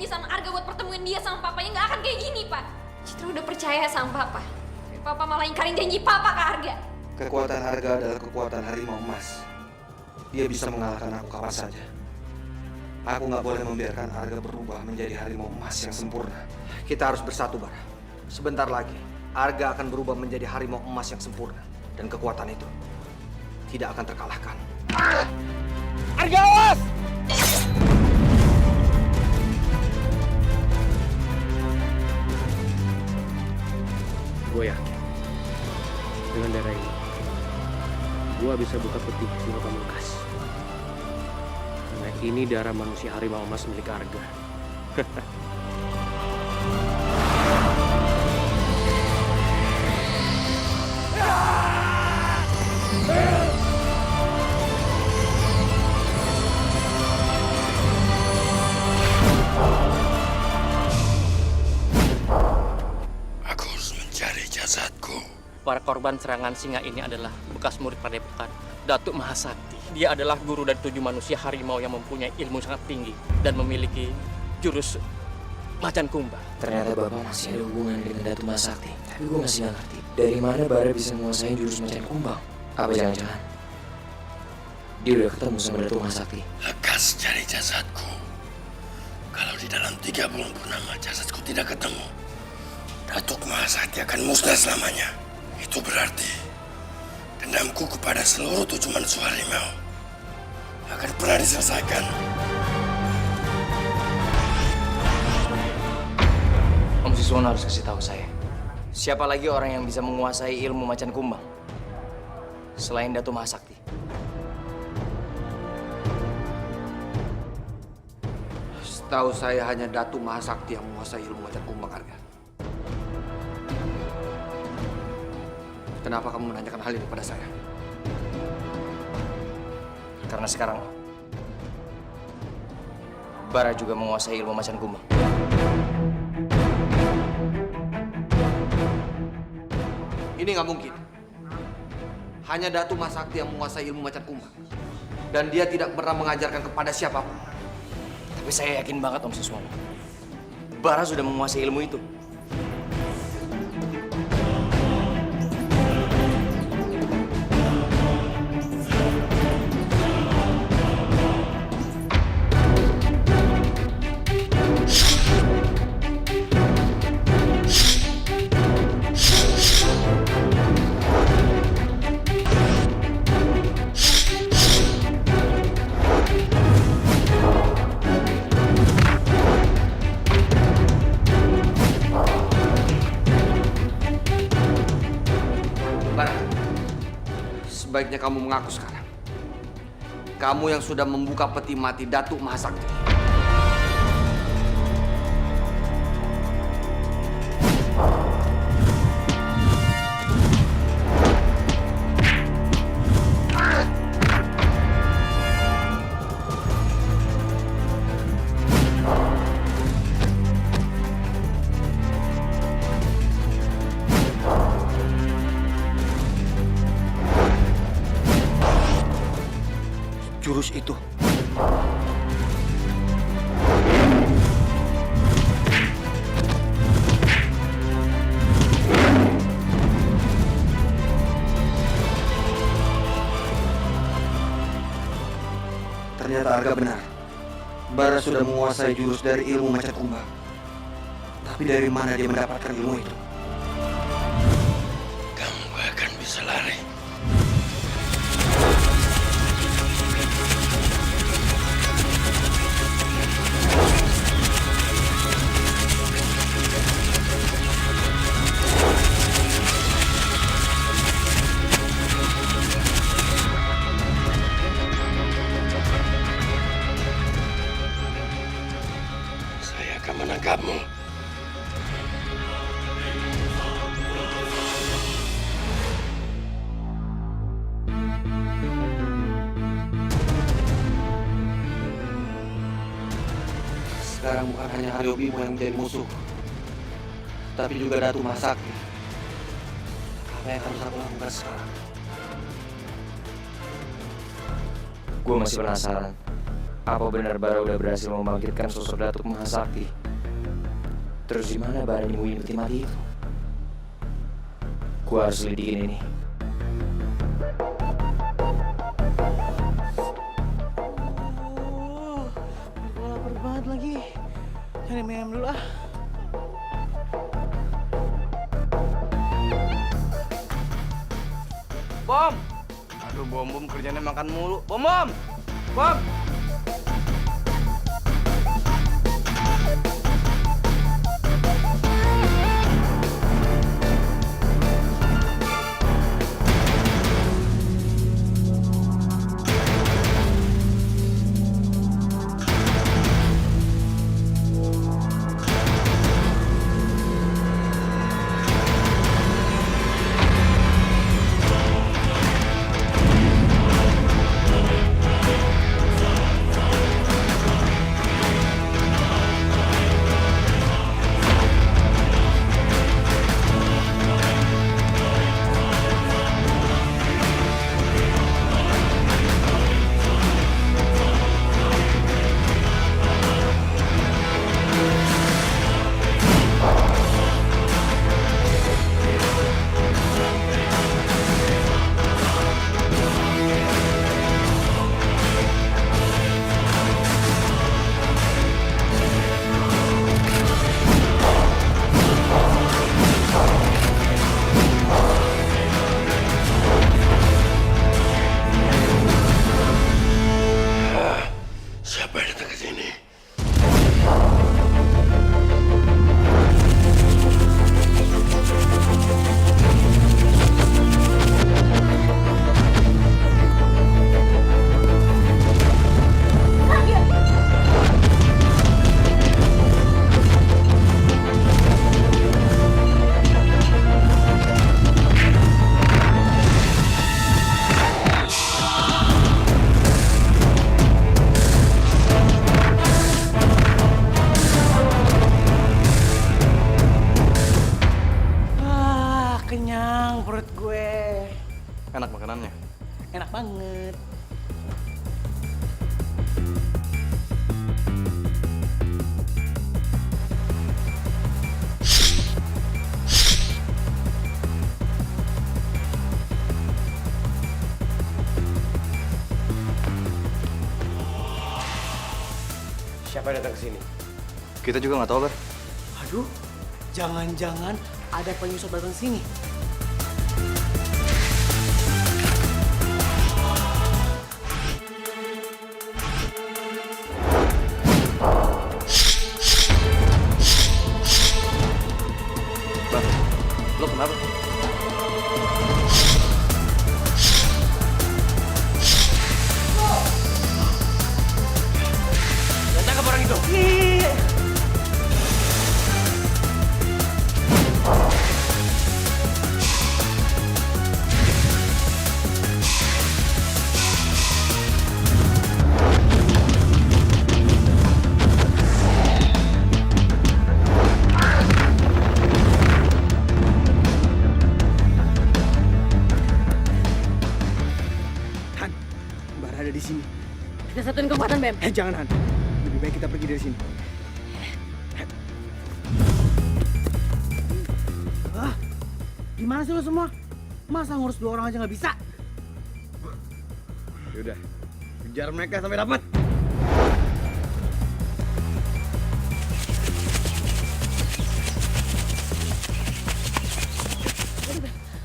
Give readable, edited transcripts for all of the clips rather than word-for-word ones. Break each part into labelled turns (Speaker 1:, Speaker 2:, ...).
Speaker 1: sama Arga buat pertemuin dia sama papanya, nggak akan kayak gini, Pak. Citra udah percaya sama Papa. Tapi Papa malah ingkarin janji Papa ke Arga.
Speaker 2: Kekuatan Arga adalah kekuatan harimau emas. Dia bisa mengalahkan aku kapan saja. Aku nggak boleh membiarkan Arga berubah menjadi harimau emas yang sempurna.
Speaker 3: Kita harus bersatu, Bara. Sebentar lagi, Arga akan berubah menjadi harimau emas yang sempurna. Dan kekuatan itu tidak akan terkalahkan.
Speaker 2: Arga, awas!
Speaker 4: Gue yakin dengan darah ini gue bisa buka peti Suro Pamungkas. Karena ini darah manusia harimau emas milik Arga.
Speaker 5: Aku harus mencari jasadku.
Speaker 6: Para korban serangan singa ini adalah bekas murid Padepokan Datuk Mahasakti. Dia adalah guru dari 7 manusia harimau yang mempunyai ilmu sangat tinggi dan memiliki jurus macan kumbang.
Speaker 7: Ternyata Bapak masih ada hubungan dengan Datuk Mahasakti. Tapi gue masih gak ngerti, dari mana Bara bisa menguasai jurus macan kumbang? Apa jangan-jangan dia udah ketemu sama Datuk Mahasakti?
Speaker 5: Lekas cari jasadku. Kalau di dalam 30 purnama jasadku tidak ketemu, Datuk Mahasakti akan musnah selamanya. Itu berarti dendamku kepada seluruh 7 manusia harimau akan pernah diselesaikan.
Speaker 7: Om Siswono harus kasih tahu saya, siapa lagi orang yang bisa menguasai ilmu macan kumbang selain Datuk Mahasakti?
Speaker 3: Setahu saya hanya Datuk Mahasakti yang menguasai ilmu macan kumbang, Arga. Kenapa kamu menanyakan hal ini pada saya?
Speaker 7: Karena sekarang Bara juga menguasai ilmu macan kumbang.
Speaker 3: Ini nggak mungkin. Hanya Datuk Mahasakti yang menguasai ilmu macan kumbang. Dan dia tidak pernah mengajarkan kepada siapapun.
Speaker 7: Tapi saya yakin banget Om Siswono, Bara sudah menguasai ilmu itu.
Speaker 3: Sebaiknya kamu mengaku sekarang. Kamu yang sudah membuka peti mati Datuk Mahasakti. Jurus itu
Speaker 2: Ternyata Arga benar. Bara sudah menguasai jurus dari ilmu macan kumbang. Tapi dari mana dia mendapatkan ilmu itu?
Speaker 5: Kamu gak akan bisa lari. Saya akan menangkapmu.
Speaker 2: Sekarang bukan hanya Aryo Bimo yang menjadi musuh, tapi juga Datuk Mahasakti. Apa yang harus aku lakukan sekarang?
Speaker 7: Gue masih penasaran, Apa benar Bara udah berhasil membangkitkan sosok Datuk Mahasakti? Terus di mana Bara nemuin peti mati itu? Gua harus lidikin ini.
Speaker 8: Gua lapar banget lagi. Cari mie ayam dulu ah.
Speaker 3: Bom! Aduh, Bom kerjanya makan mulu. Bom! Bom!
Speaker 5: Siapa yang datang ke sini?
Speaker 8: Kenyang perut gue.
Speaker 3: Enak makanannya.
Speaker 8: Enak banget.
Speaker 4: Siapa yang datang ke sini?
Speaker 3: Kita juga nggak tahu, Bar.
Speaker 8: Aduh, jangan-jangan ada penyusup datang sini.
Speaker 3: Bang, lo kenapa?
Speaker 4: Dan tangkap orang itu.
Speaker 8: Iya. Han, Bara ada di sini.
Speaker 9: Kita satuin kekuatan, Bem.
Speaker 8: Jangan Han, lebih baik kita pergi dari sini. Ah, gimana sih lo semua? Masa ngurus 2 orang aja nggak bisa? Yaudah, kejar mereka sampai dapat.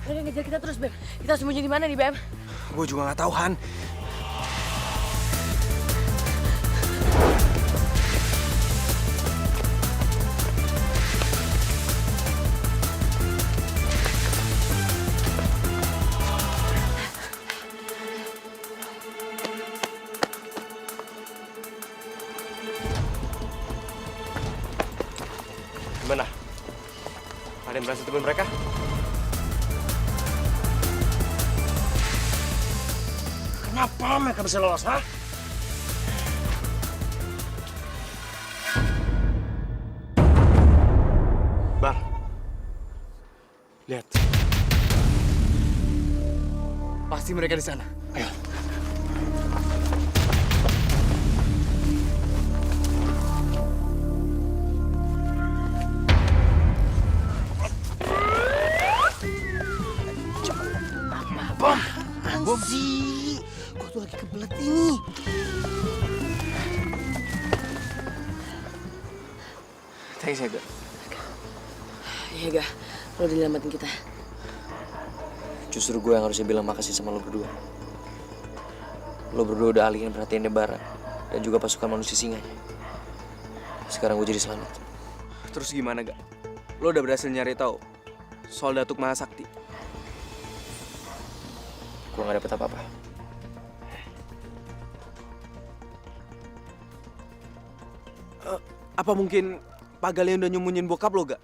Speaker 9: Mereka ngejar kita terus, Bem. Kita sembunyi di mana nih, Bem?
Speaker 8: Gue juga nggak tahu Han.
Speaker 4: Gimana? Ada yang berhasil temuin mereka? Kenapa mereka bisa lolos, ha? Bar, lihat. Pasti mereka di sana. Ayo.
Speaker 7: Thanks ya, Gak.
Speaker 9: Iya, Gak. Lo udah nyelamatin kita.
Speaker 7: Justru gue yang harusnya bilang makasih sama lo berdua. Lo berdua udah alihin perhatiannya Bara dan juga pasukan manusia singanya. Sekarang gue jadi selamat.
Speaker 10: Terus gimana, Gak? Lo udah berhasil nyari tahu soal Datuk Mahasakti?
Speaker 7: Gue gak dapet apa-apa.
Speaker 10: Apa mungkin Pak Gali udah nyembunyiin bokap lo, Gak?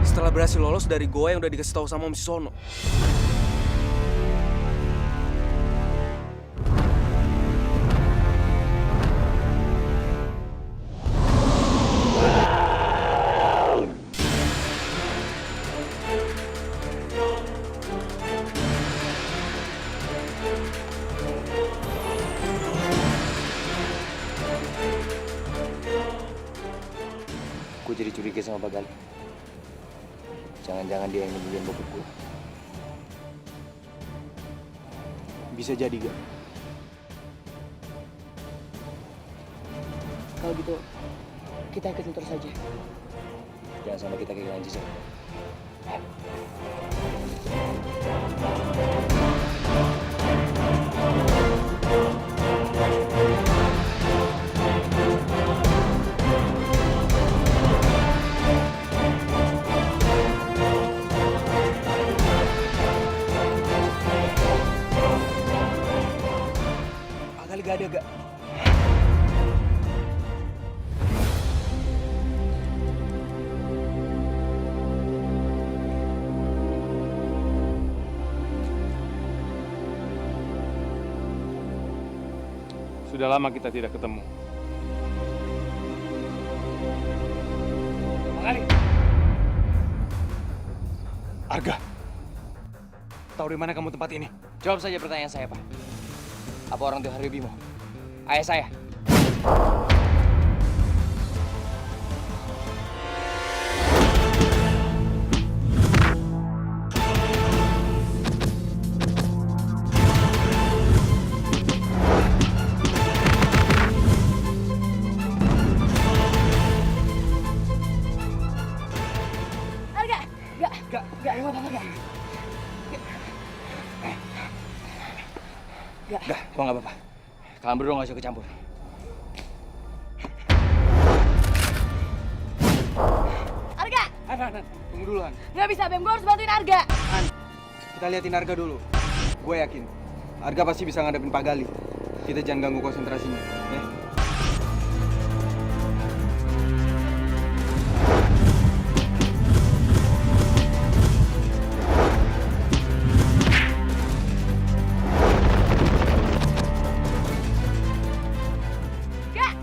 Speaker 10: Setelah berhasil lolos dari goa yang udah dikasih tahu sama Om Sisono.
Speaker 7: Gue jadi curiga sama Pak Gali. Jangan-jangan dia yang nyembunyiin bokap gue.
Speaker 10: Bisa jadi, Gak?
Speaker 9: Kalau gitu, kita ikutin terus aja.
Speaker 7: Jangan sampai kita kehilangan jejak.
Speaker 10: Pak Gali gak ada, Gak?
Speaker 11: Sudah lama kita tidak ketemu.
Speaker 10: Gali.
Speaker 11: Arga, tahu di mana kamu tempat ini?
Speaker 7: Jawab saja pertanyaan saya, Pak. Apa orang itu Haryo Bimo? Ayah saya.
Speaker 9: Arga! Gak, lo apa-apa, Gak?
Speaker 7: Gak, gue gak apa-apa. Kalian berdua gak usah kecampur.
Speaker 9: Arga!
Speaker 10: Han, tunggu dulu, Han.
Speaker 9: Gak bisa, Bem. Gue harus bantuin Arga.
Speaker 10: Han, kita liatin Arga dulu. Gue yakin, Arga pasti bisa ngadepin Pak Gali. Kita jangan ganggu konsentrasinya, ya.
Speaker 9: Gak!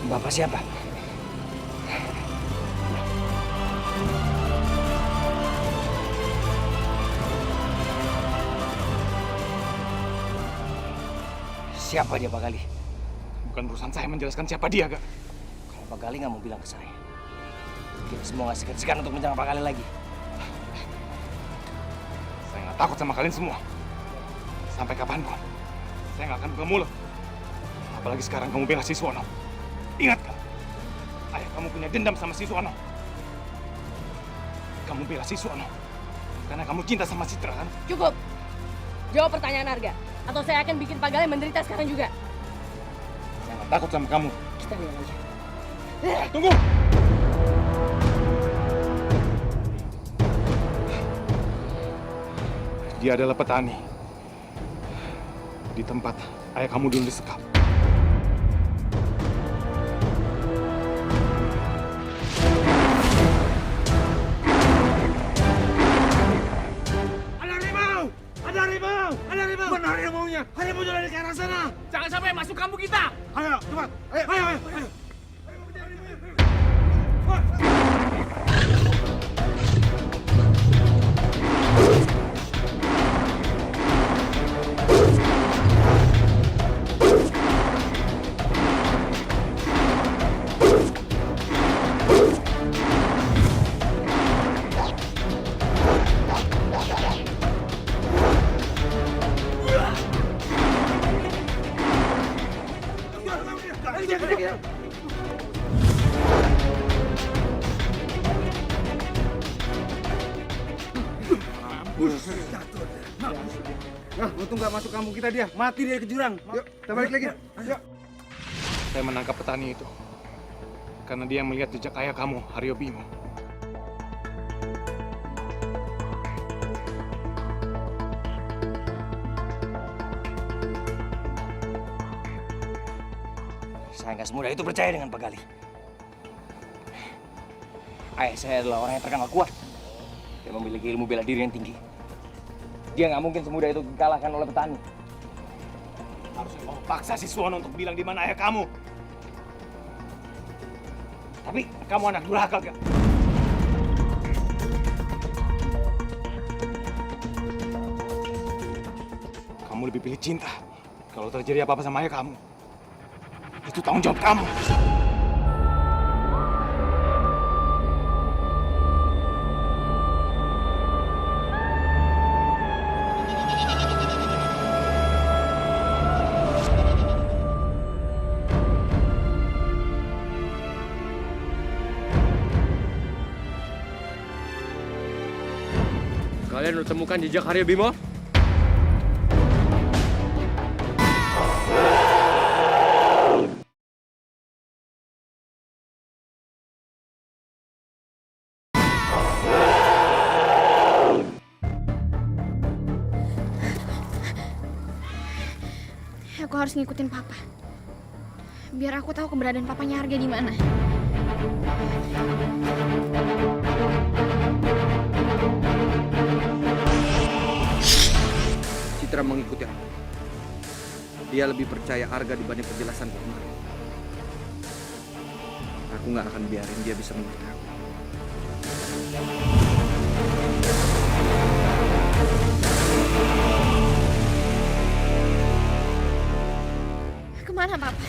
Speaker 7: Bapak siapa? Siapa dia, Pak Gali?
Speaker 11: Bukan urusan saya menjelaskan siapa dia, Gak.
Speaker 7: Kalau Pak Gali nggak mau bilang ke saya, kita semua nggak segan-segan untuk menyerang Pak Gali lagi.
Speaker 11: Saya nggak takut sama kalian semua. Sampai kapanpun, saya nggak akan buka mulut. Apalagi sekarang kamu bela Siswono. Ingat, Gak? Ayah kamu punya dendam sama Siswono. Kamu bela Siswono karena kamu cinta sama Citra, kan?
Speaker 9: Cukup. Jawab pertanyaan Arga. Atau saya akan bikin Pak Gali menderita sekarang juga.
Speaker 11: Saya nggak takut sama kamu.
Speaker 9: Kita lihat aja.
Speaker 11: Tunggu! Dia adalah petani. Di tempat ayah kamu dulu disekap.
Speaker 8: Ada harimau! Ada harimau! Mana harimaunya? Harimau sudah di arah sana!
Speaker 6: Jangan sampai masuk kampung kita.
Speaker 8: Ayo, cepat! Ayo!
Speaker 10: Nah, untung nggak masuk kampung kita dia. Mati dia ke jurang. Yuk, kita balik lagi. Yuk.
Speaker 11: Saya menangkap petani itu karena dia melihat jejak ayah kamu, Haryo Bimo.
Speaker 12: Saya nggak semudah itu percaya dengan Pak Gali. Ayah saya adalah orang yang terkenal kuat. Dia memiliki ilmu bela diri yang tinggi. Dia nggak mungkin semudah itu dikalahkan oleh petani.
Speaker 11: Harusnya kamu paksa si Suwono untuk bilang di mana ayah kamu. Tapi kamu anak durhaka, gak? Kamu lebih pilih cinta. Kalau terjadi apa-apa sama ayah kamu, itu tanggung jawab kamu.
Speaker 4: Kalian udah temukan jejak Haryo Bimo?
Speaker 1: Aku harus ngikutin papa. Biar aku tahu keberadaan papanya Harga di mana.
Speaker 2: Citra mengikuti aku. Dia lebih percaya Arga dibanding penjelasan kemarin. Aku nggak akan biarin dia bisa mengerti aku.
Speaker 1: Kemana papa?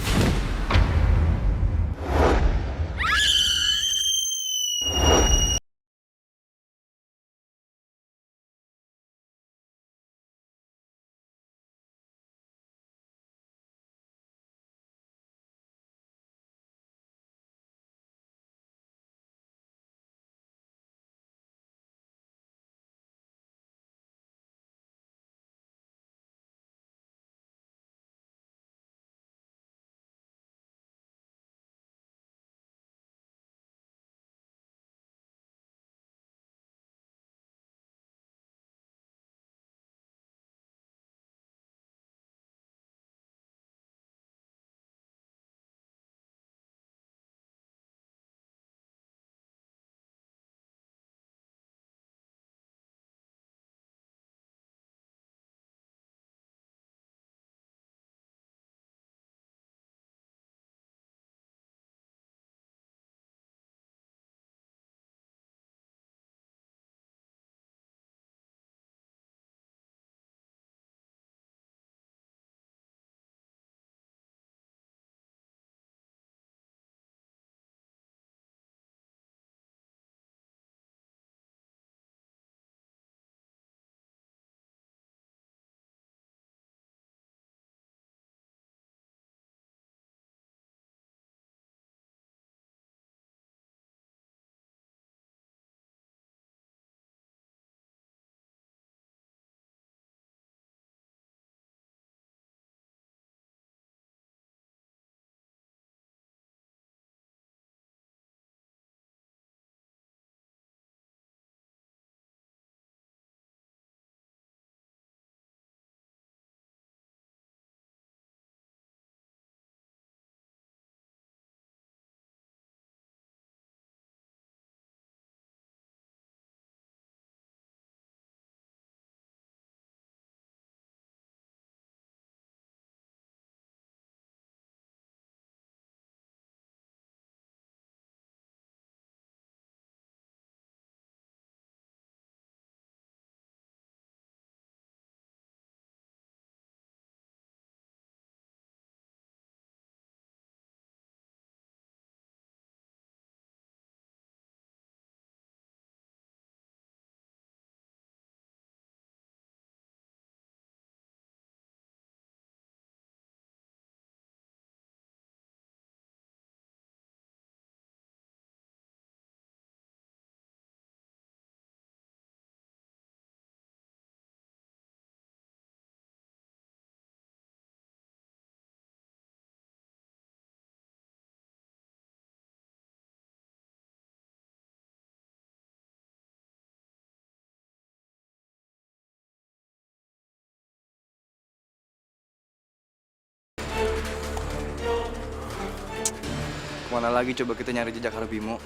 Speaker 10: Mana lagi coba kita nyari jejak Haribimo?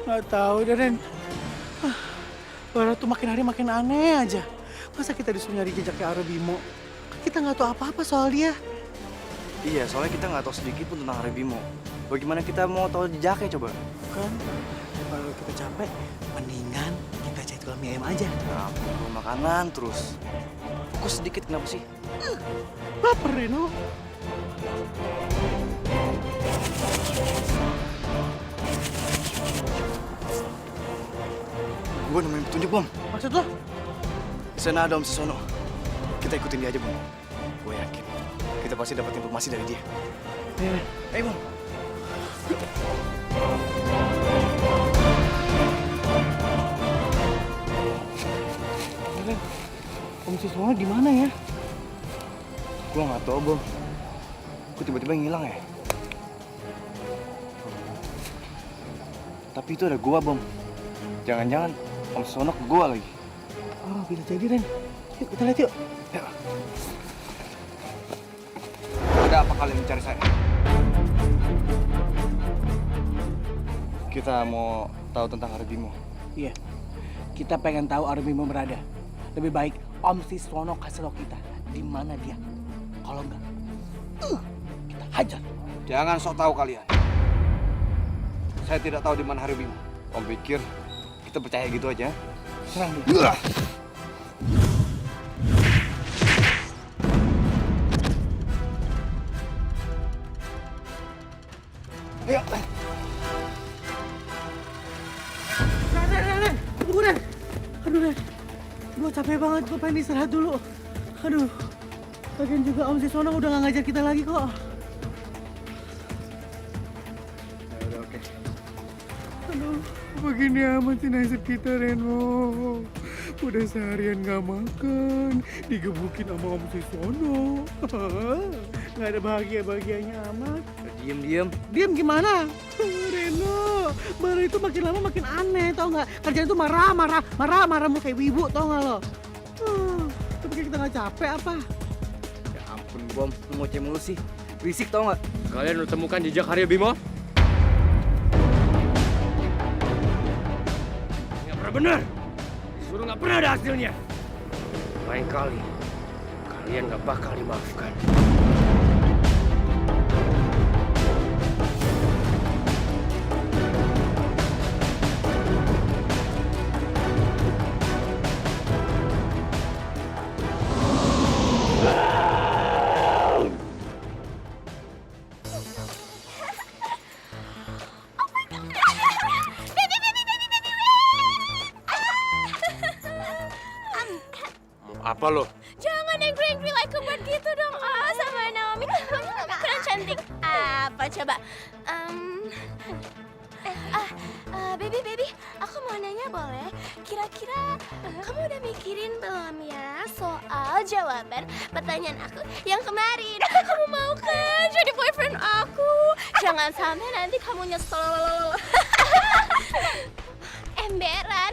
Speaker 8: Nggak tahu deh, Ren. Bara tuh makin hari makin aneh aja. Masa kita disuruh nyari jejaknya Haribimo? Kan kita nggak tahu apa-apa soal dia.
Speaker 10: Iya, soalnya kita nggak tahu sedikit pun tentang Haribimo. Bagaimana kita mau tahu jejaknya coba?
Speaker 8: Kan, kalau kita capek, mendingan kita cari tukang mie ayam aja.
Speaker 10: Nah, perlu makanan terus. Fokus sedikit kenapa sih?
Speaker 8: Laper, Reno.
Speaker 10: Gue nemuin petunjuk, Bom.
Speaker 8: Maksud lo?
Speaker 10: Di sana ada Om Sisono. Kita ikutin dia aja, Bom. Gue yakin kita pasti dapat informasi dari dia. Ayo, Bom.
Speaker 8: Om Sisono di mana ya?
Speaker 10: Gue nggak tahu, Bom. Gue tiba-tiba ngilang ya. Tapi itu ada gua, Bom. Jangan-jangan Om Sisono ke gua lagi.
Speaker 8: Oh, bisa jadi, Ren. Yuk, kita lihat yuk.
Speaker 10: Ya. Ada apa kalian mencari saya? Kita mau tahu tentang Haribimo.
Speaker 8: Iya, kita pengen tahu Haribimo berada. Lebih baik Om Sisono kasih tau kita di mana dia. Kalau enggak, kita hajar.
Speaker 10: Jangan sok tahu kalian. Saya tidak tahu di mana Haribimo. Om pikir kita percaya gitu aja?
Speaker 8: Serang dulu.
Speaker 10: Ayo.
Speaker 8: Ren, tunggu, Ren. Aduh, Ren. Gue capek banget, gue pengen istirahat dulu. Aduh, lagian juga Om Sisono udah gak ngajar kita lagi kok.
Speaker 10: Ya udah, oke.
Speaker 8: Aduh, begini amat sih nasib kita, Reno. Udah seharian gak makan, digebukin sama Om Sisono. Gak ada bahagia-bahagianya amat.
Speaker 10: Diem.
Speaker 8: Diam gimana? Reno, baru itu makin lama makin aneh, tau nggak? Kerjaan itu marah mau kayak wibu, tau nggak lo? Tapi kita nggak capek apa?
Speaker 10: Ya ampun, Bom. Lu mau mulu sih. Berisik tau nggak?
Speaker 4: Kalian udah temukan jejak Haribimo? Nggak pernah benar. Disuruh nggak pernah ada hasilnya. Lain kali, kalian nggak bakal dimaafkan. Apa lo?
Speaker 13: Jangan angry like kebet gitu dong. Sama Naomi. Kurang cantik. Apa coba? Baby, aku mau nanya boleh? Kira-kira kamu udah mikirin belum ya soal jawaban pertanyaan aku yang kemarin? Kamu mau kan jadi boyfriend aku? Jangan sampai nanti kamu nyesel. Emberan.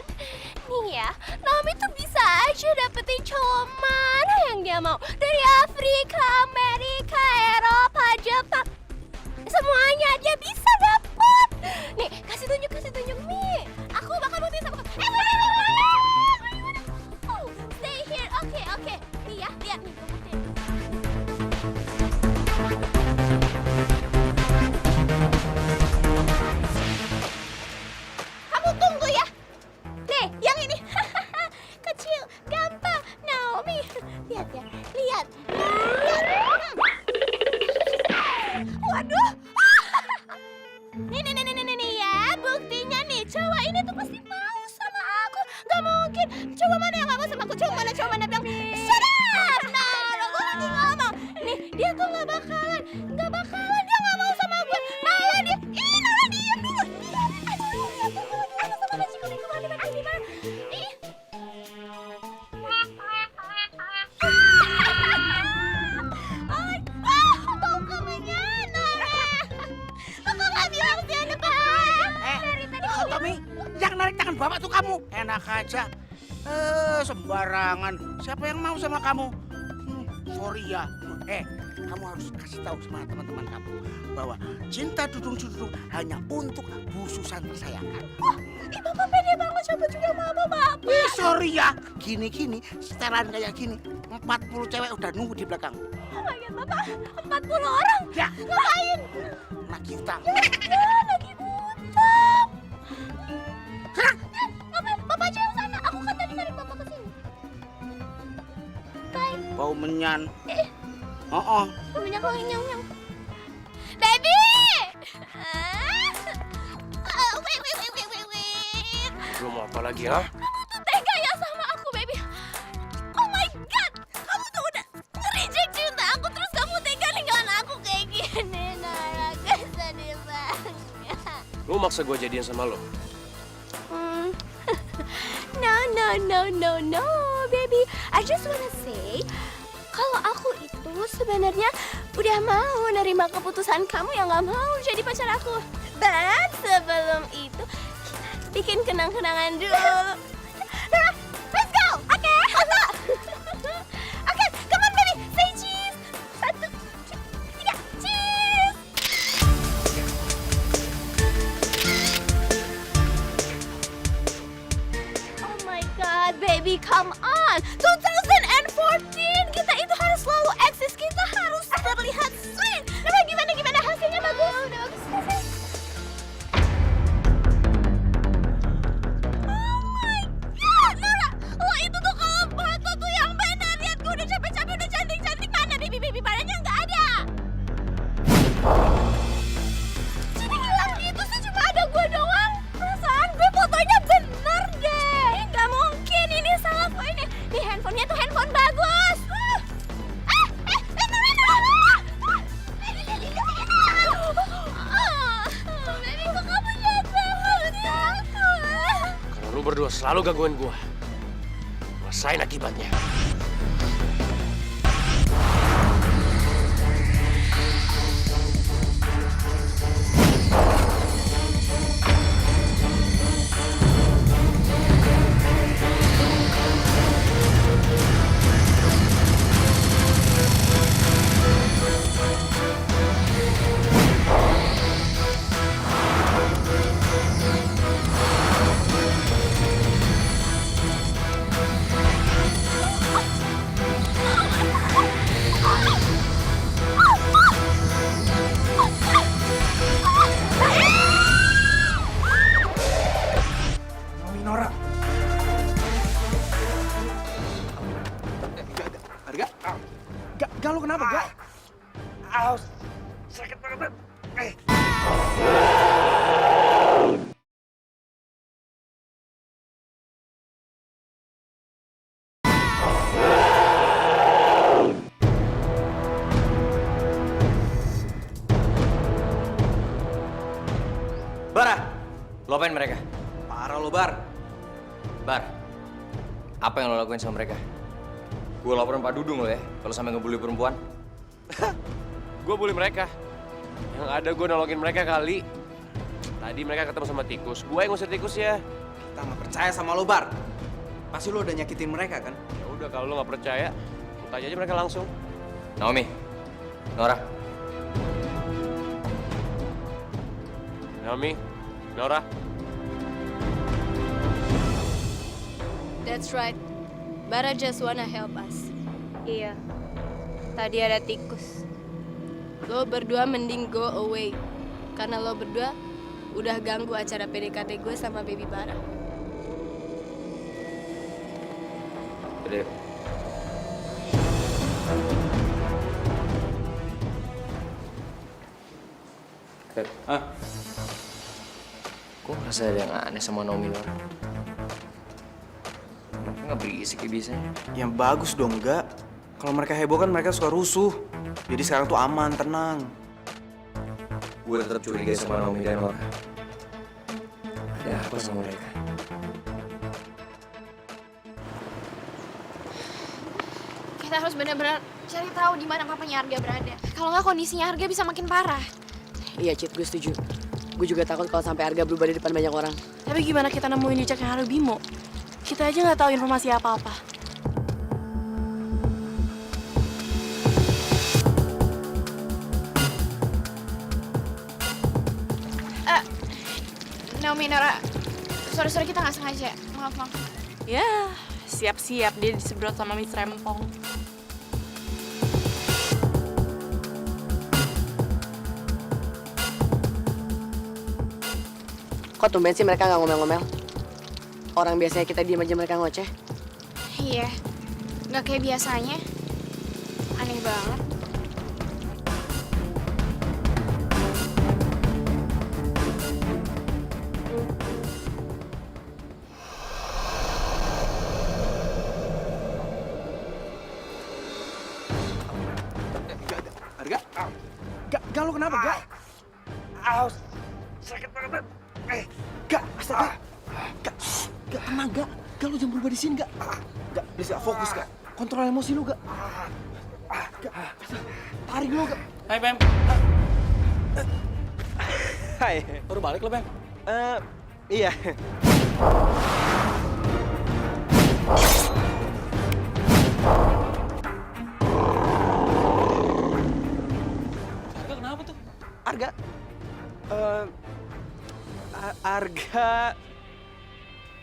Speaker 13: Nih ya, Naomi tuh bisa aja dapetin cowok mana yang dia mau. Dari Afrika, Amerika, Eropa, Jepang. Semuanya dia bisa dapet. Nih, kasih tunjuk nih. Aku bakal buktiin sama kamu. Oh, stay here. Oke. Nih ya, lihat nih, buktiin. Kamu tunggu ya. Nih, yang ini. Kecil, gampang. Naomi. Lihat ya, lihat. Waduh. Nih ya, buktinya nih. Cowok ini tuh pasti mau sama aku. Gak mungkin. Cowok mana yang gak mau sama aku? Cowok mana bilang, shut up. Nah, gue lagi ngomong. Nih, dia tuh gak bakalan. Dia gak mau sama gue. Malah dia dulu. Lihat tuh kalau dia sama Nasi Kuning kemarin gimana.
Speaker 8: Yang narik tangan bapak tuh kamu. Enak aja. Sembarangan. Siapa yang mau sama kamu? Sorry ya.
Speaker 14: Kamu harus kasih tahu sama teman-teman kamu bahwa cinta Dudung hanya untuk Bu Susan tersayangkan.
Speaker 13: Ih, Bapak pede banget coba juga mama Bapak.
Speaker 14: Sorry ya, gini-gini, setelan kayak gini, 40 cewek udah nunggu di belakang.
Speaker 13: Oh my God, Bapak, 40 orang?
Speaker 14: Ya.
Speaker 13: Ngapain?
Speaker 14: Nagih utang.
Speaker 13: Ya, lagi utang. Ngapain? Bapak aja yang sana, aku kan tadi narik Bapak ke sini. Bye.
Speaker 14: Bau menyan.
Speaker 13: Minyak wangi nyang-nyang. Baby! Wait.
Speaker 4: Lu mau apa lagi, ha?
Speaker 13: Kamu tuh tega ya sama aku, baby. Oh my God, kamu tuh udah nge-reject cinta aku, terus kamu tega ninggalin aku kayak gini. Nara, sedih banget.
Speaker 4: Lu maksa gue jadian sama lo?
Speaker 13: No, baby. I just wanna say, kalau aku itu sebenarnya udah mau nerima keputusan kamu yang gak mau jadi pacar aku. But sebelum itu, kita bikin kenang-kenangan dulu. Nah, let's go! Oke, foto! Oke, come on baby, say cheese! 1, 2, 3, cheese! Oh my God, baby, come on! 2014, kita itu harus selalu eksis, kita harus terlihat sweet. Nah, gimana hasilnya bagus? Udah bagus. Oh my God, Nora, lo itu tuh kalau foto tuh yang benar. Lihat gue udah capek-capek, udah cantik-cantik, mana baby parahnya nggak ada. Jadi bilang itu sih cuma ada gue doang. Perasaan gue fotonya bener deh. Nggak mungkin, ini salah kok ini. Nih handphonenya tuh handphone bagus. Baby, kok kamu jahat banget ya aku?
Speaker 4: Kalau lu berdua selalu gangguin gue, rasain akibatnya.
Speaker 10: Nora. Arga? Gak lo kenapa, Gak?
Speaker 14: Sakit banget.
Speaker 7: Bara, lo apain mereka?
Speaker 10: Parah lo, Bar.
Speaker 7: Bar, apa yang lo lakuin sama mereka? Gue laporin Pak Dudung lo ya, kalau sampai ngebully perempuan.
Speaker 4: Gue bully mereka. Yang ada gue nolongin mereka kali. Tadi mereka ketemu sama tikus. Gue yang ngusir tikus ya.
Speaker 10: Kita nggak percaya sama lo, Bar. Pasti lo udah nyakitin mereka kan?
Speaker 4: Ya udah, kalau lo nggak percaya, tanya aja mereka langsung.
Speaker 7: Naomi, Nora.
Speaker 4: Naomi, Nora.
Speaker 9: That's right. Bara just wanna help us. Iya. Tadi ada tikus. Lo berdua mending go away. Karena lo berdua udah ganggu acara PDKT gue sama Baby Bara.
Speaker 7: Udah.
Speaker 10: Hah?
Speaker 7: Gue ngerasa ada yang aneh sama Naomi Nora. Mereka nggak berisik kayak biasanya.
Speaker 10: Yang bagus dong, enggak. Kalau mereka heboh kan mereka suka rusuh. Jadi sekarang tuh aman, tenang.
Speaker 7: Gue tetap curiga sama Naomi dan Nora. Ada apa sama mereka?
Speaker 1: Kita harus benar-benar cari tahu di mana papanya Arga berada. Kalau nggak kondisinya Arga bisa makin parah.
Speaker 9: Iya, Cid, gue setuju. Gue juga takut kalau sampai Arga berubah di depan banyak orang. Tapi gimana kita nemuin jejaknya Haru Bimo? Kita aja nggak tahu informasi apa-apa.
Speaker 13: Minora. Sorry kita nggak sengaja. Maaf.
Speaker 15: Ya, siap-siap dia disedot sama Miss Rempong.
Speaker 16: Kok tumben sih mereka nggak ngomel-ngomel? Orang biasanya kita diem aja mereka ngoceh.
Speaker 13: Iya, nggak kayak biasanya. Aneh banget.
Speaker 10: Arga? Gak, lo kenapa, Gak?
Speaker 14: Aus, sakit banget.
Speaker 10: Gak, astaga. Gak, tenang, Gak. Gak, lo jangan berubah di sini, Gak. Gak, please, Gak, fokus, Gak. Kontrol emosi lo, Gak. Gak, tarik lo, Gak.
Speaker 6: Hai, Bem.
Speaker 10: Hai.
Speaker 6: Baru balik lo, Bem?
Speaker 10: Iya.
Speaker 6: Arga kenapa tuh?
Speaker 10: Arga?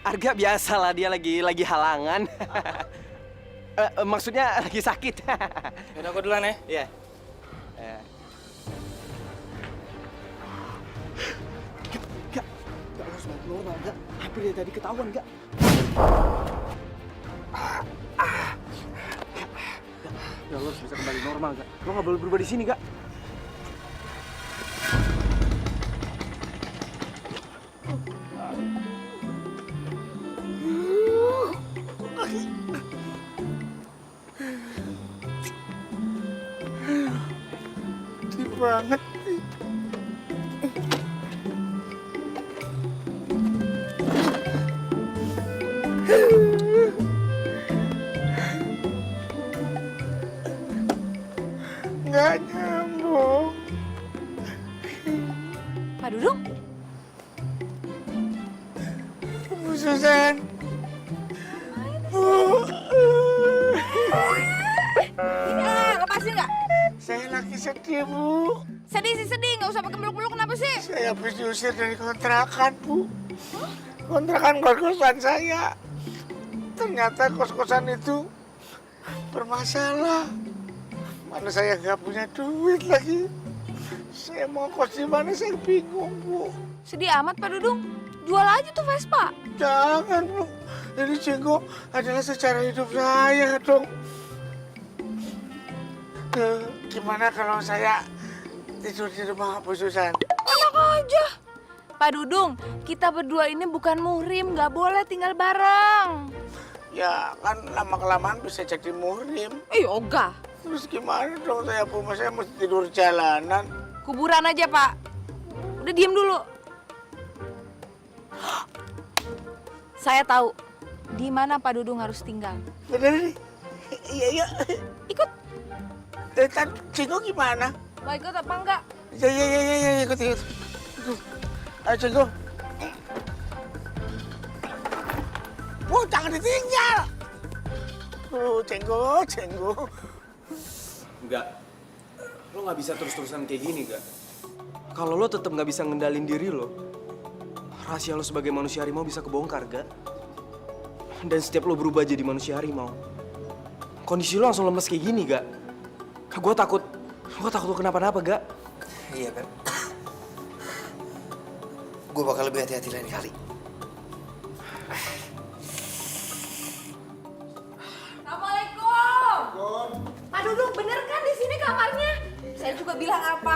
Speaker 10: Arga biasalah dia lagi halangan. Maksudnya lagi sakit.
Speaker 6: Yaudah, aku duluan ya.
Speaker 10: Iya. Gak, lo harus balik normal, Gak. Hampir dari tadi ketahuan, Gak. Gak, lo harus bisa kembali normal, Gak. Lo gak boleh berubah di sini, Gak.
Speaker 14: Sedih banget. Nggak nyambung.
Speaker 15: Pak Dudung?
Speaker 14: Bu Susan.
Speaker 15: Lepasin nggak?
Speaker 14: Saya lagi sedih, Bu.
Speaker 15: Sedih, nggak usah pakai meluk-meluk, kenapa sih?
Speaker 14: Saya habis diusir dari kontrakan, Bu. Kontrakan kos-kosan saya. Ternyata kos-kosan itu bermasalah. Mana saya nggak punya duit lagi. Saya mau kos di mana, saya bingung, Bu.
Speaker 15: Sedih amat, Pak Dudung. Jual aja tuh Vespa.
Speaker 14: Jangan, Bu. Ini Jenggo adalah secara hidup saya, dong. Gimana kalau saya tidur di rumah Bu Susan?
Speaker 15: Enak aja. Pak Dudung, kita berdua ini bukan muhrim, nggak boleh tinggal bareng.
Speaker 14: Ya kan lama-kelamaan bisa jadi muhrim.
Speaker 15: Ogah.
Speaker 14: Terus gimana dong saya, Bu? Saya mesti tidur jalanan.
Speaker 15: Kuburan aja, Pak. Udah diem dulu. Saya tahu di mana Pak Dudung harus tinggal.
Speaker 14: Bener nih? Iya.
Speaker 15: Ikut.
Speaker 14: Jenggo gimana?
Speaker 15: Mau ikut apa enggak?
Speaker 14: Ya, ikut. Ayo, Jenggo. Bu, jangan ditinggal. Jenggo.
Speaker 10: Enggak. Lo nggak bisa terus-terusan kayak gini, Gak. Kalau lo tetap nggak bisa ngendalin diri lo, rahasia lo sebagai manusia harimau bisa kebongkar, Gak. Dan setiap lo berubah jadi manusia harimau, kondisi lo langsung lemes kayak gini, Gak. Gue takut lo kenapa-napa, Gak.
Speaker 2: Iya, Beb. Gue bakal lebih hati-hati lain kali.
Speaker 15: Assalamualaikum. Pak Dudung, bener kan di sini kamarnya? Saya juga bilang apa?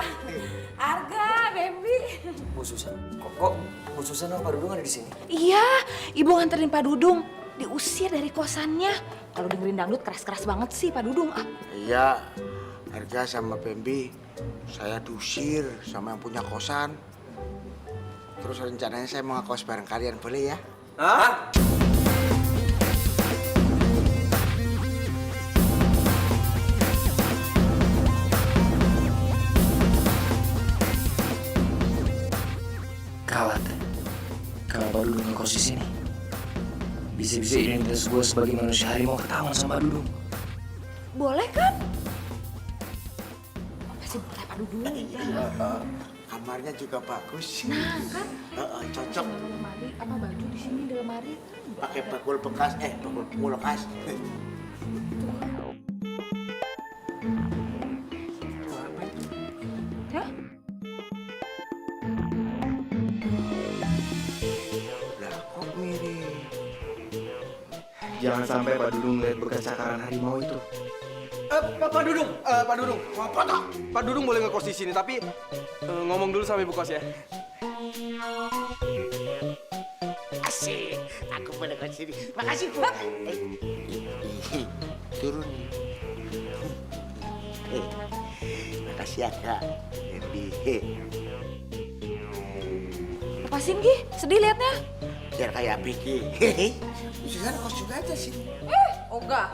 Speaker 15: Arga, Baby.
Speaker 7: Bu Susan, kok Bu Susan sama Pak Dudung ada di sini?
Speaker 15: Iya, Ibu nganterin Pak Dudung. Diusir dari kosannya. Kalau dengerin dangdut keras-keras banget sih Pak Dudung.
Speaker 14: Iya, Arga sama Bambi, saya diusir sama yang punya kosan. Terus rencananya saya mau ngekos bareng kalian, boleh ya?
Speaker 10: Hah?
Speaker 7: Gawat. Kalau Pak Dudung ngekos di sini, bisa-bisa identitas gue sebagai manusia harimau ketahuan sama Pak Dudung.
Speaker 15: Boleh kan? Pasti boleh Pak Dudung.
Speaker 14: kamarnya juga bagus.
Speaker 15: Nah, kan?
Speaker 14: Cocok.
Speaker 15: Di lemari, apa baju di sini di lemari?
Speaker 14: Pakai bakul bekas, bakul bekas.
Speaker 15: Ya?
Speaker 14: Lah kok mirip?
Speaker 2: Jangan sampai Pak Dudung lihat bekas cakaran harimau itu.
Speaker 10: Pak Dudung, mau foto? Pak Dudung boleh ngekos di sini, tapi ngomong dulu sama ibu kos ya.
Speaker 14: Asik, aku pada ke sini. Makasih, Bu. Turun. Makasih ya, Kak.
Speaker 15: Lepasin, Gi. Sedih liatnya.
Speaker 14: Biar kayak Vicky. Susah kos juga aja sih.
Speaker 15: Enggak.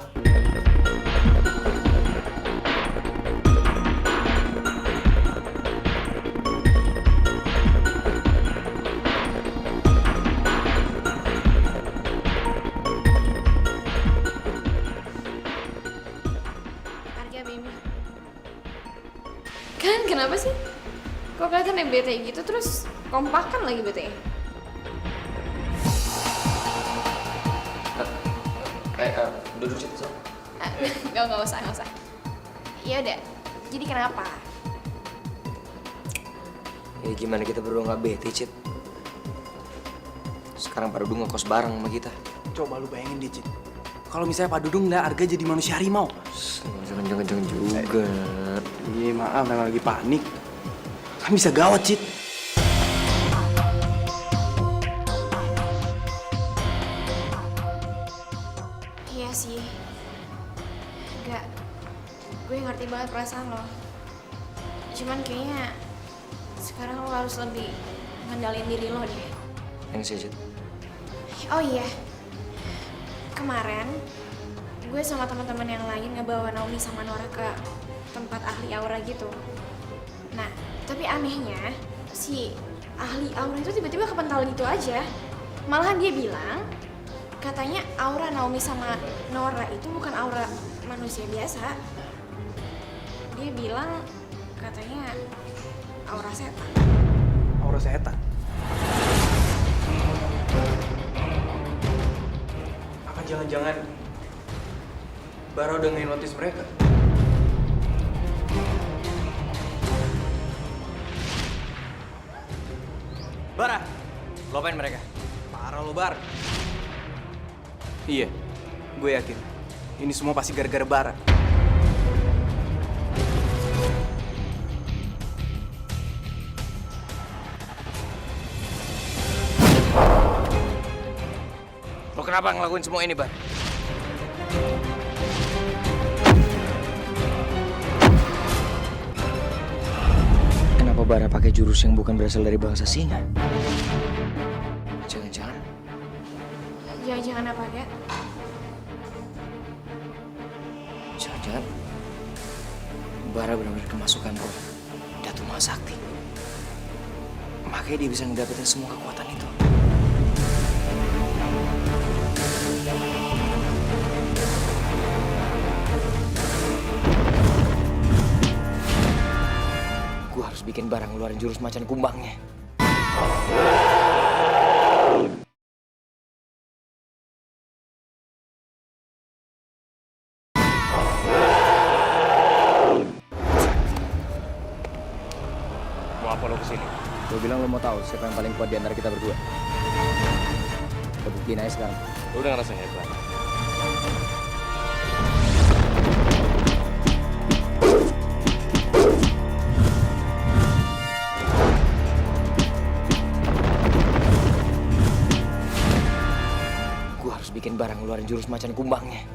Speaker 1: Harga Mimi. Kan kenapa sih? Kok kelihatan bete gitu terus kompakan lagi bete?
Speaker 7: Duduk situ, Sob.
Speaker 1: Nggak usah. Ya udah. Jadi kenapa?
Speaker 7: Ya gimana kita berdua nggak bete, Cit? Sekarang Pak Dudung ngekos bareng sama kita.
Speaker 10: Coba lu bayangin deh, Cit. Kalau misalnya Pak Dudung nggak Arga jadi manusia harimau.
Speaker 7: Jangan juga.
Speaker 10: Iya maaf, memang lagi panik. Kan bisa gawat, Cit.
Speaker 1: Iya sih. Enggak. Gue ngerti banget perasaan lo. Cuman kayaknya sekarang lo harus lebih ngendalin diri lo deh.
Speaker 7: Thanks ya, Cit.
Speaker 1: Oh iya. Kemarin gue sama teman-teman yang lain ngebawa Naomi sama Nora ke tempat ahli aura gitu. Nah, tapi anehnya si ahli aura itu tiba-tiba kepental gitu aja. Malahan dia bilang katanya aura Naomi sama Nora itu bukan aura manusia biasa. Dia bilang katanya aura setan.
Speaker 10: Aura setan? Apa jangan-jangan Bara udah nge-notice mereka? Bara!
Speaker 7: Lo apain mereka?
Speaker 10: Parah lo, Bar. Iya, gue yakin. Ini semua pasti gara-gara Bara.
Speaker 7: Lo kenapa ngelakuin semua ini, Bar? Kenapa Bara pakai jurus yang bukan berasal dari bangsa singa? Jangan-jangan
Speaker 1: Jangan-jangan apa, Gak?
Speaker 7: Jangan-jangan Bara benar-benar kemasukan roh Datu Mahasakti. Makanya dia bisa ngedapetin semua kekuatan itu. Gue harus bikin Bara ngeluarin jurus macan kumbangnya.
Speaker 11: Mau apa lo kesini?
Speaker 12: Gue bilang lo mau tahu siapa yang paling kuat di antara kita berdua. Kita buktiin aja sekarang.
Speaker 11: Lo udah ngerasa hebat.
Speaker 7: Gue harus bikin Bara ngeluarin jurus macan kumbangnya.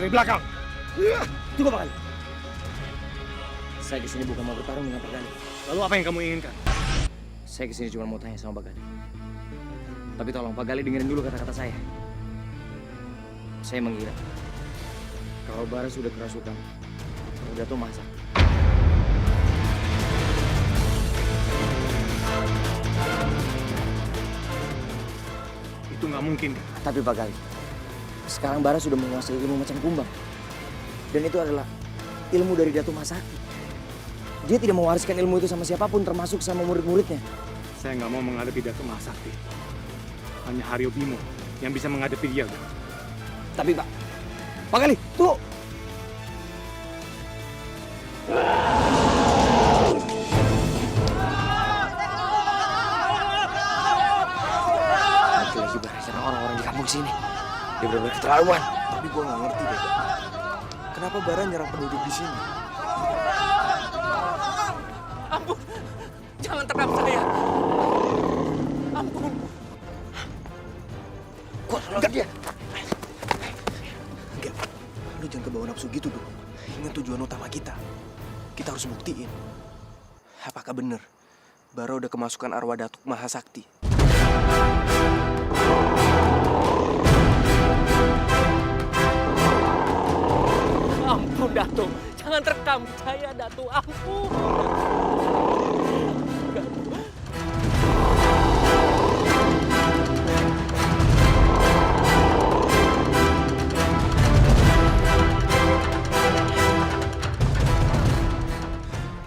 Speaker 11: dari belakang.
Speaker 12: Tunggu Pak Gali. Saya kesini bukan mau bertarung dengan Pak Gali.
Speaker 11: Lalu apa yang kamu inginkan?
Speaker 12: Saya kesini cuma mau tanya sama Pak Gali. Tapi tolong Pak Gali dengerin dulu kata-kata saya. Saya mengira kalau Bara sudah kerasukan, udah tuh masak.
Speaker 11: Itu nggak mungkin.
Speaker 12: Tapi Pak Gali, sekarang Bara sudah menguasai ilmu macan kumbang. Dan itu adalah ilmu dari Datu Mahasakti. Dia tidak mewariskan ilmu itu sama siapapun, termasuk sama murid-muridnya.
Speaker 11: Saya nggak mau menghadapi Datu Mahasakti. Hanya Haryo Bimo yang bisa menghadapi dia.
Speaker 12: Tapi Pak Gali, tunggu. Lagi Bara serang orang-orang di kampung sini. Dia benar-benar keterlaluan.
Speaker 10: Tapi gue nggak ngerti deh. Kenapa Bara nyerang penduduk di sini?
Speaker 6: Ampun, jangan terhadap saya. Ampun.
Speaker 10: Gua tolong dia. Enggak, lu jangan kebawa nafsu gitu dong. Ingat tujuan utama kita. Kita harus buktiin. Apakah benar Bara udah kemasukan arwah Datuk Mahasakti?
Speaker 6: Ampun, Datuk. Jangan terekam saya, Datuk. Ampun.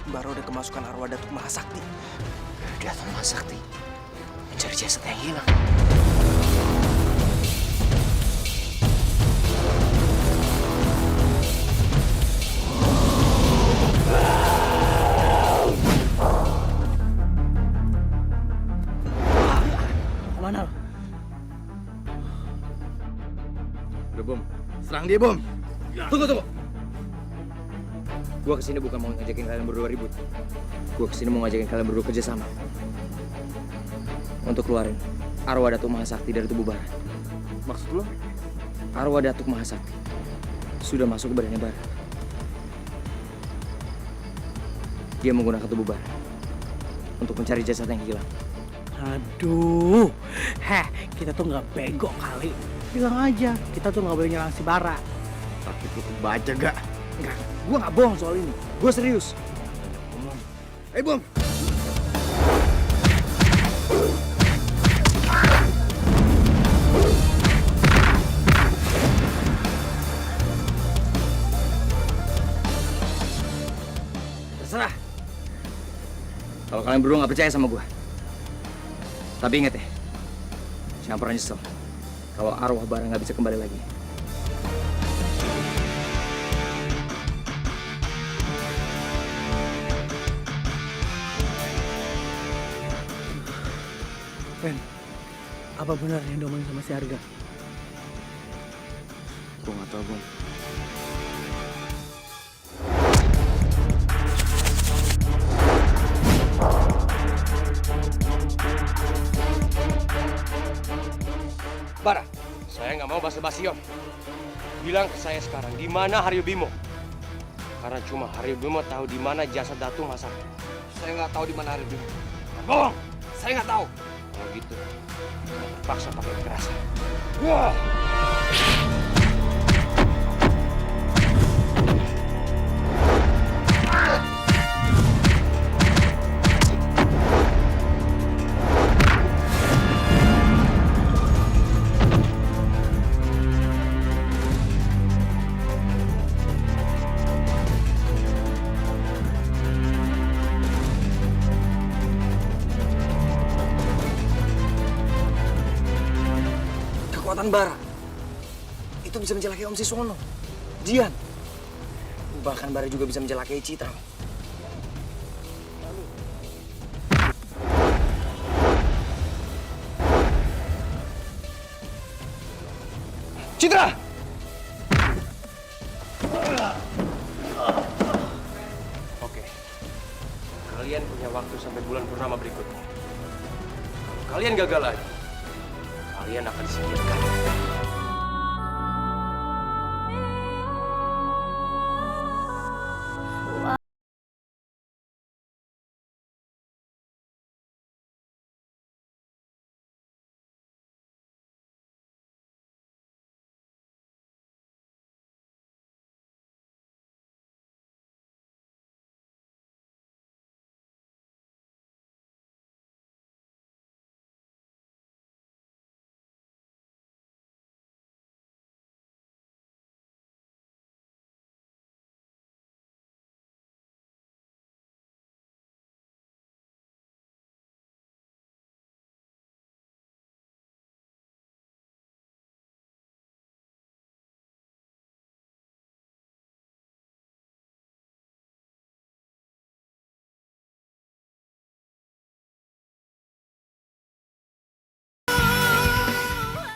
Speaker 10: Bara udah kemasukan arwah Datuk Mahasakti.
Speaker 12: Datuk Mahasakti mencari jasad yang hilang.
Speaker 10: Kemana lo?
Speaker 12: Udah Bom, serang dia Bom. Tunggu. Gua kesini bukan mau ngajakin kalian berdua ribut. Gua kesini mau ngajakin kalian berdua kerjasama untuk keluarin arwah Datuk Mahasakti dari tubuh Bara.
Speaker 10: Maksud lo?
Speaker 12: Arwah Datuk Mahasakti sudah masuk ke badannya Bara. Dia menggunakan tubuh Bara untuk mencari jasad yang hilang.
Speaker 8: Aduh, kita tuh nggak bego kali. Bilang aja, kita tuh nggak boleh nyerang si Bara.
Speaker 12: Tapi lu baca gak? Enggak, gua nggak bohong soal ini. Gua serius. Bom. Terserah. Kalau kalian berdua nggak percaya sama gua. Tapi ingat ya, jangan pernah nyesel kalau arwah Bara nggak bisa kembali lagi.
Speaker 8: Ren, apa benar yang diomongin sama si Arga?
Speaker 12: Gua nggak tahu, Bom. Bara, saya nggak mau basa-basi, Om. Bilang ke saya sekarang, di mana Haryo Bimo? Karena cuma Haryo Bimo tahu di mana jasad Datu Mahasakti.
Speaker 3: Saya nggak tahu di mana Haryo Bimo.
Speaker 12: Bohong, saya nggak tahu. Kalau gitu, paksa pakai kekerasan. Wah! Kekuatan Bara itu bisa menjelakai Om Siswono, Jian. Bahkan Bara juga bisa menjelakai Citra. Citra! Oke, kalian punya waktu sampai bulan purnama berikutnya. Kalau kalian gagal lagi, kalian akan disingkirkan.